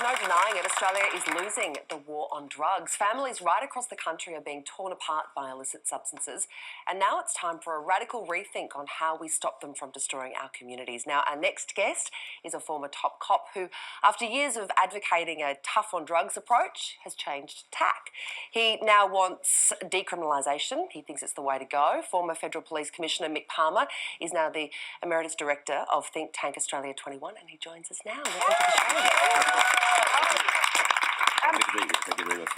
no denying it, Australia is losing the war on drugs. Families right across the country are being torn apart by illicit substances, and now it's time for a radical rethink on how we stop them from destroying our communities. Now, our next guest is a former top cop who, after years of advocating a tough on drugs approach, has changed tack. He now wants decriminalisation. He thinks it's the way to go. Former Federal Police Commissioner Mick Palmer is now the Emeritus Director of think tank Australia 21, and he joins us now. Welcome to the show.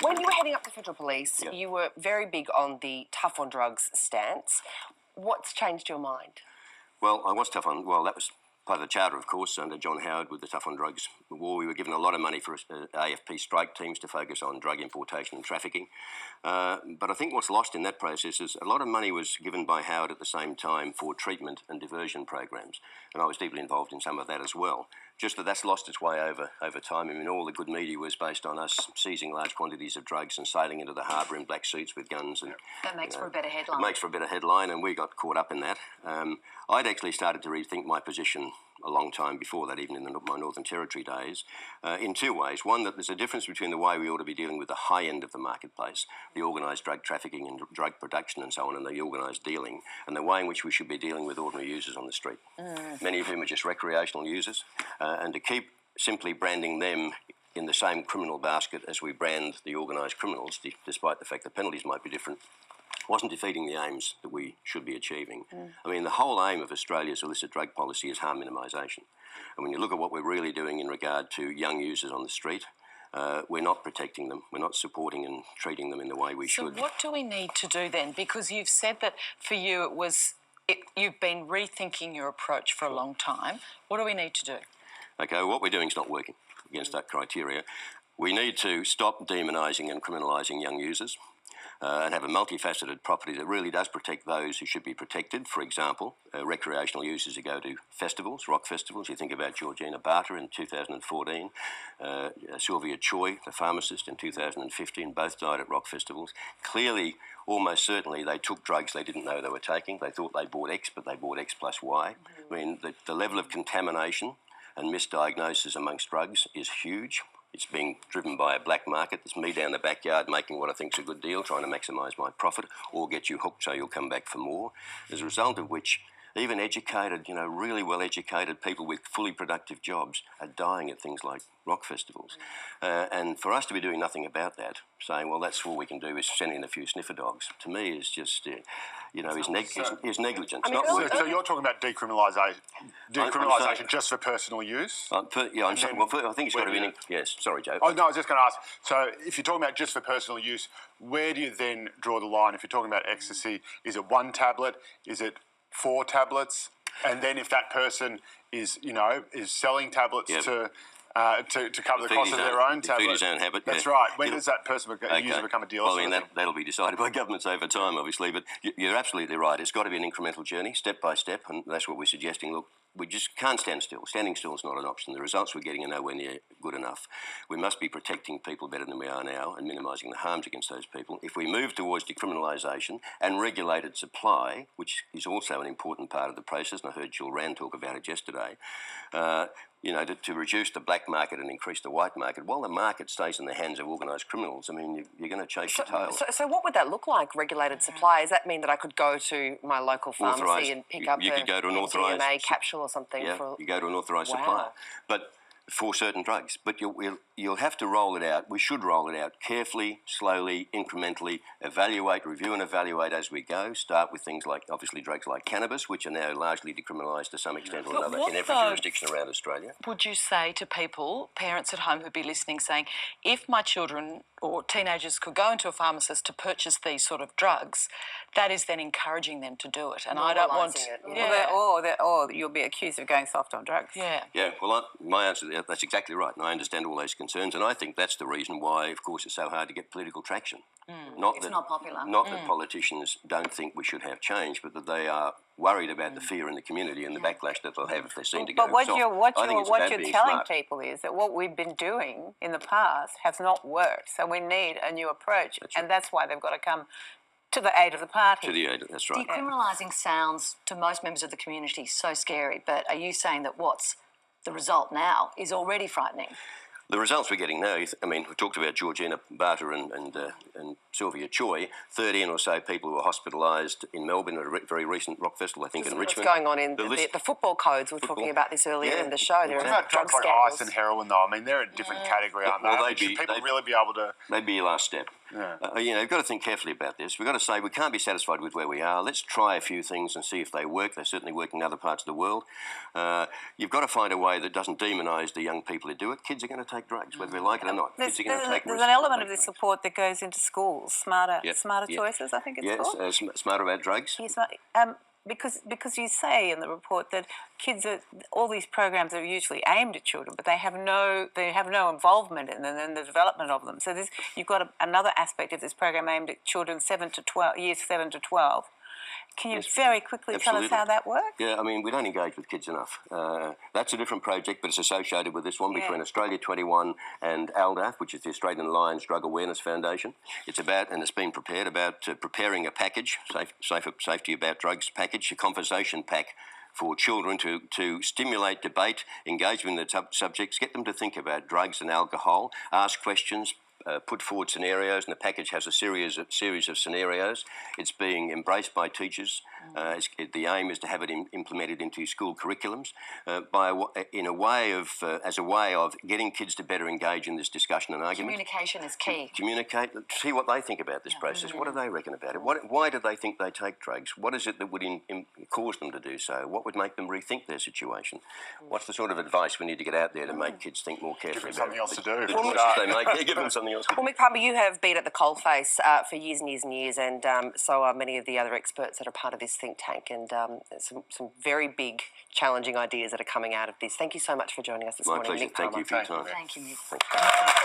When you were heading up the Federal Police, you were very big on the tough on drugs stance. What's changed your mind? Well, I was tough on, well, that was part of the charter, of course, under John Howard with the tough on drugs war. We were given a lot of money for AFP strike teams to focus on drug importation and trafficking. But I think what's lost in that process is a lot of money was given by Howard at the same time for treatment and diversion programs. And I was deeply involved in some of that as well. Just that's lost its way over time. I mean, all the good media was based on us seizing large quantities of drugs and sailing into the harbour in black suits with guns. And that makes for a better headline. It makes for a better headline, and we got caught up in that. I'd actually started to rethink my position a long time before that, even in my Northern Territory days, in two ways. One, that there's a difference between the way we ought to be dealing with the high end of the marketplace, the organised drug trafficking and drug production and so on, and the organised dealing, and the way in which we should be dealing with ordinary users on the street, many of whom are just recreational users, and to keep simply branding them in the same criminal basket as we brand the organised criminals, despite the fact the penalties might be different, wasn't defeating the aims that we should be achieving. I mean, the whole aim of Australia's illicit drug policy is harm minimisation. And when you look at what we're really doing in regard to young users on the street, we're not protecting them. We're not supporting and treating them in the way we should. So what do we need to do then? Because you've said that for you you've been rethinking your approach for a long time. What do we need to do? Okay, well, what we're doing is not working against that criteria. We need to stop demonising and criminalising young users. And have a multifaceted property that really does protect those who should be protected. For example, recreational users who go to festivals, rock festivals. You think about Georgina Barter in 2014, Sylvia Choi, the pharmacist, in 2015, both died at rock festivals. Clearly, almost certainly, they took drugs they didn't know they were taking. They thought they bought X, but they bought X plus Y. I mean, the level of contamination and misdiagnosis amongst drugs is huge. It's being driven by a black market. It's me down the backyard making what I think is a good deal, trying to maximise my profit or get you hooked so you'll come back for more. As a result of which, even educated, really well-educated people with fully productive jobs are dying at things like rock festivals. And for us to be doing nothing about that, saying, well, that's all we can do is send in a few sniffer dogs, to me is just, is negligence. I mean, so you're talking about decriminalisation just for personal use? I think it's got to be... Yes, sorry, Joe. Oh, no, I was just going to ask, so if you're talking about just for personal use, where do you then draw the line? If you're talking about ecstasy, is it 1 tablet? Is it 4 tablets? And then if that person is selling tablets to cover the cost of their own tablet. Feed his own habit. That's right. When does that person user become a dealer? Well, I mean, that'll be decided by governments over time, obviously. But you're absolutely right. It's got to be an incremental journey, step by step, and that's what we're suggesting. Look, we just can't stand still. Standing still is not an option. The results we're getting are nowhere near good enough. We must be protecting people better than we are now and minimising the harms against those people. If we move towards decriminalisation and regulated supply, which is also an important part of the process, and I heard Jill Rand talk about it yesterday, to reduce the black market and increase the white market, while the market stays in the hands of organised criminals, I mean, you're going to chase your tail. So what would that look like, regulated supply? Does that mean that I could go to my local pharmacy and pick up a go to an authorised DMA capsule or something? Yeah, you go to an authorised supplier. But for certain drugs. But you'll have to roll it out. We should roll it out carefully, slowly, incrementally, review and evaluate as we go. Start with things like, obviously, drugs like cannabis, which are now largely decriminalised to some extent or another in every jurisdiction around Australia. Would you say to people, parents at home who'd be listening, saying, if my children or teenagers could go into a pharmacist to purchase these sort of drugs, that is then encouraging them to do it. And I don't want it. Or you'll be accused of going soft on drugs. Yeah. Yeah, well, my answer to that, that's exactly right. And I understand all those concerns. And I think that's the reason why, of course, it's so hard to get political traction. It's not popular. Not that politicians don't think we should have change, but that they are worried about the fear in the community and the backlash that they'll have if they seem to go soft. But what you're telling people is that what we've been doing in the past has not worked. So we need a new approach. And that's why they've got to come to the aid of the party. To the aid, that's right. Decriminalising sounds, to most members of the community, so scary. But are you saying that what's the result now is already frightening? The results we're getting now, I mean, we talked about Georgina Barter and Sylvia Choi, 13 or so people who were hospitalised in Melbourne at a very recent rock festival, I think, in Richmond. What's going on in the football codes? We were talking about this earlier in the show. There What are about drug drugs like scandals. ice and heroin, though? I mean, they're a different category, aren't they? Well, Should people really be able to... They'd be your last step. Yeah. You know, you've got to think carefully about this. We've got to say we can't be satisfied with where we are. Let's try a few things and see if they work. They certainly work in other parts of the world. You've got to find a way that doesn't demonise the young people who do it. Kids are going to take drugs, whether they like it or not. Kids are going to take There's an element of this support that goes into schools, smarter choices, I think it's called. Yes, smarter about drugs. Yes, because you say in the report that all these programs are usually aimed at children, but they have no involvement in the development of them. So you've got another aspect of this program aimed at children 7 to 12, years 7 to 12. Can you very quickly tell us how that works? Yeah, I mean, we don't engage with kids enough. That's a different project, but it's associated with this one between Australia 21 and ALDAF, which is the Australian Alliance Drug Awareness Foundation. It's about, and it's been prepared, about preparing a package, safety about drugs package, a conversation pack for children to stimulate debate, engagement in the subjects, get them to think about drugs and alcohol, ask questions, put forward scenarios, and the package has a series of scenarios. It's being embraced by teachers. The aim is to have it implemented into school curriculums as a way of getting kids to better engage in this discussion and argument. Communication is key. Communicate, see what they think about this process. What do they reckon about it? Why do they think they take drugs? What is it that would cause them to do so? What would make them rethink their situation? What's the sort of advice we need to get out there to make kids think more carefully about something else to do. the choices they make? Yeah, give them something else. Well, Mick Palmer, you have been at the coalface for years and years and years, and so are many of the other experts that are part of this think tank, and some very big, challenging ideas that are coming out of this. Thank you so much for joining us this morning, My pleasure. Mick Palmer. Thank you for your time. Thank you, Mick.